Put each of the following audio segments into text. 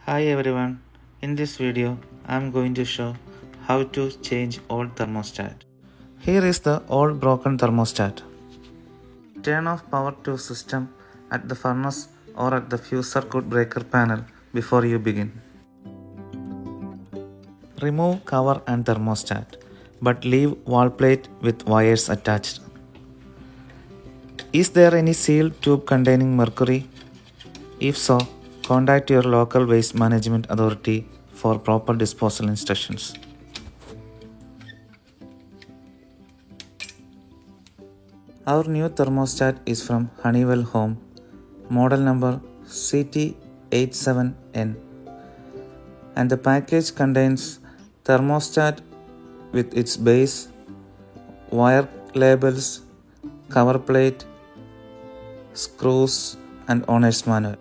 Hi everyone, in this video I am going to show how to change old thermostat. Here is the old broken thermostat. Turn off power to system at the furnace or at the fuse circuit breaker panel before you begin. Remove cover and thermostat, but leave wall plate with wires attached. Is there any sealed tube containing mercury? If so, contact your local waste management authority for proper disposal instructions. Our new thermostat is from Honeywell Home, model number CT87N, and the package contains thermostat with its base, wire labels, cover plate, screws and owner's manual.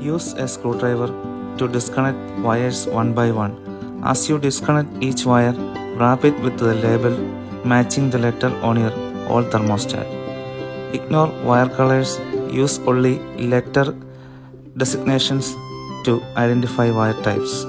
Use a screwdriver to disconnect wires one by one. As you disconnect each wire, wrap it with the label matching the letter on your old thermostat. Ignore wire colors, use only letter designations to identify wire types.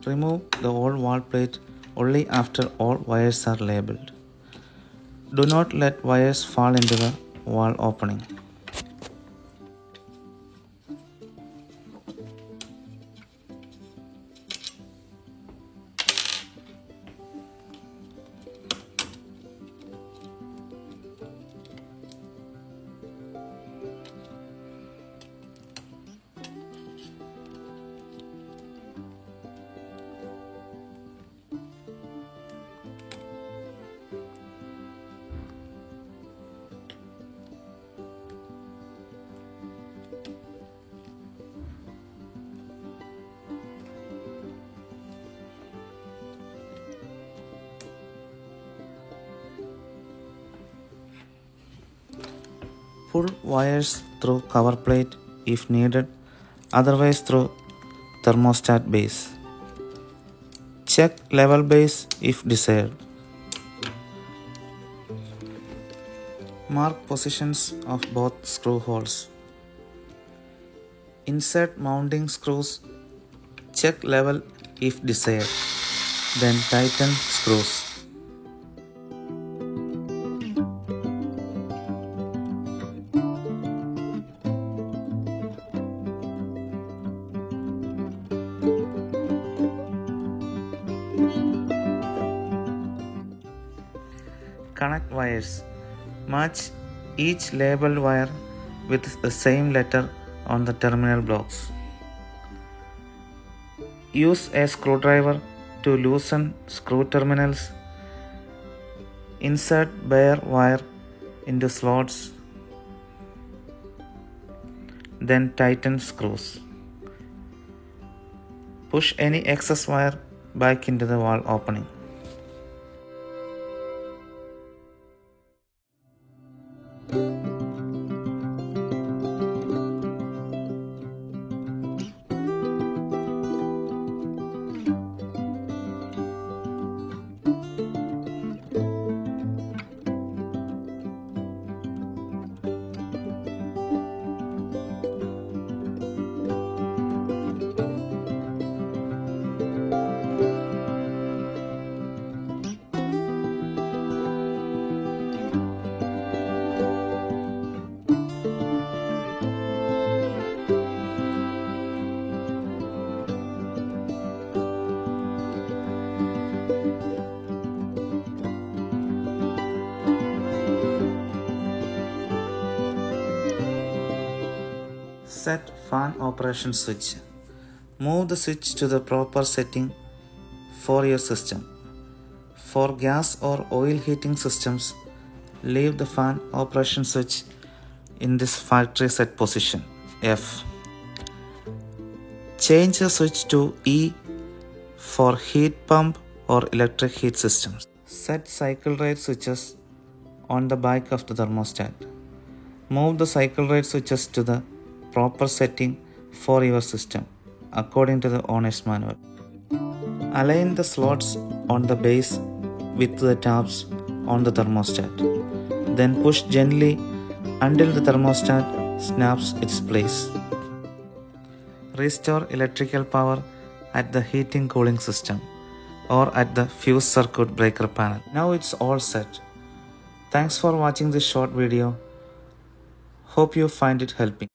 Remove the old wall plate only after all wires are labeled. Do not let wires fall into the wall opening. Pull wires through cover plate if needed, otherwise through thermostat base. Check level base if desired. Mark positions of both screw holes. Insert mounting screws. Check level if desired. Then tighten screws. Connect wires. Match each labeled wire with the same letter on the terminal blocks. Use a screwdriver to loosen screw terminals. Insert bare wire into slots. Then tighten screws. Push any excess wire back into the wall opening. Set fan operation switch. Move the switch to the proper setting for your system. For gas or oil heating systems, leave the fan operation switch in this factory set position F. Change the switch to E for heat pump or electric heat systems. Set cycle rate switches on the back of the thermostat. Move the cycle rate switches to the proper setting for your system according to the owner's manual. Align the slots on the base with the tabs on the thermostat. Then push gently until the thermostat snaps its place. Restore electrical power at the heating cooling system or at the fuse circuit breaker panel. Now it's all set. Thanks for watching this short video. Hope you find it helping.